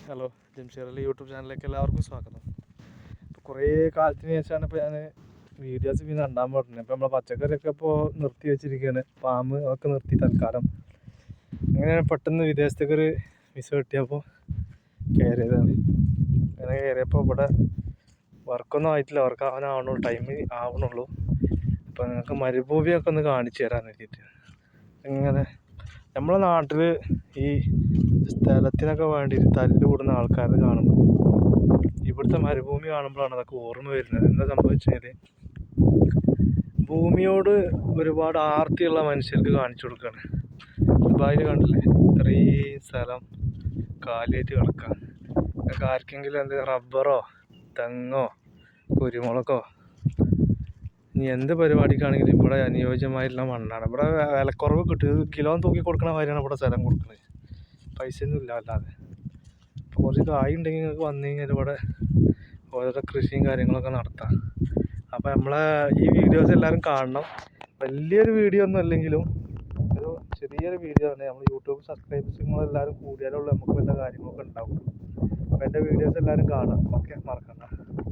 Hello, Jamsheer Ali YouTube ചാനലിലേക്ക് എല്ലാവർക്കും സ്വാഗതം. ഇപ്പോൾ കുറേ കാലത്തിന് ശേഷമാണ് ഇപ്പോൾ ഞാൻ വീഡിയോസ് പിന്നെ കണ്ടാൻ പറഞ്ഞത്. ഇപ്പോൾ നമ്മളെ പച്ചക്കറിയൊക്കെ ഇപ്പോൾ നിർത്തി വെച്ചിരിക്കുകയാണ്. ഫാം അതൊക്കെ നിർത്തി തൽക്കാലം. അങ്ങനെ പെട്ടെന്ന് വിദേശത്തേക്കൊരു വിസ കിട്ടിയപ്പോൾ കയറിയതാണ്. അങ്ങനെ കയറിയപ്പോൾ ഇവിടെ വർക്കൊന്നും ആയിട്ടില്ല, വർക്ക് ആവാനാവണുള്ളൂ, ടൈം ആവണുള്ളൂ. അപ്പോൾ നിങ്ങൾക്ക് മരുഭൂമിയൊക്കെ ഒന്ന് കാണിച്ചു തരാൻ വേണ്ടിയിട്ട്. ഇങ്ങനെ നമ്മളെ നാട്ടിൽ ഈ സ്ഥലത്തിനൊക്കെ വേണ്ടിയിട്ട് തല്ല് കൂടുന്ന ആൾക്കാരെ കാണുമ്പോൾ ഇവിടുത്തെ മരുഭൂമി കാണുമ്പോഴാണ് അതൊക്കെ ഓർമ്മ വരുന്നത്. എന്താ സംഭവിച്ചാൽ ഭൂമിയോട് ഒരുപാട് ആർത്തിയുള്ള മനുഷ്യർക്ക് കാണിച്ചു കൊടുക്കുകയാണ്. ദുബായിൽ കണ്ടില്ലേ, ഇത്രയും സ്ഥലം കാലിയായിട്ട് കിടക്കുക. നിങ്ങൾക്ക് ആർക്കെങ്കിലും എന്ത് റബ്ബറോ തെങ്ങോ കുരുമുളകോ ഇനി എന്ത് പരിപാടിക്കാണെങ്കിലും ഇവിടെ അനുയോജ്യമായിട്ടുള്ള മണ്ണാണ്. ഇവിടെ വിലക്കുറവ് കിട്ടും. കിലോ തൂക്കി കൊടുക്കണ മാതിരിയാണ് ഇവിടെ സ്ഥലം കൊടുക്കുന്നത്. പൈസയൊന്നും ഇല്ല അല്ലാതെ. അപ്പോൾ കുറച്ച് കായ് ഉണ്ടെങ്കിൽ നിങ്ങൾക്ക് വന്നു കഴിഞ്ഞാൽ ഇവിടെ ഓരോരോ കൃഷിയും കാര്യങ്ങളൊക്കെ നടത്താം. അപ്പോൾ നമ്മളെ ഈ വീഡിയോസ് എല്ലാവരും കാണണം. വലിയൊരു വീഡിയോ ഒന്നും അല്ലെങ്കിലും ഒരു ചെറിയൊരു വീഡിയോ ആണ്. നമ്മൾ യൂട്യൂബ് സബ്സ്ക്രൈബേഴ്സ് എല്ലാവരും കൂടിയാലുള്ള നമുക്ക് വല്ല കാര്യങ്ങളൊക്കെ ഉണ്ടാവും. അപ്പോൾ എൻ്റെ വീഡിയോസ് എല്ലാവരും കാണാം. ഓക്കെ, മറക്കണ്ട.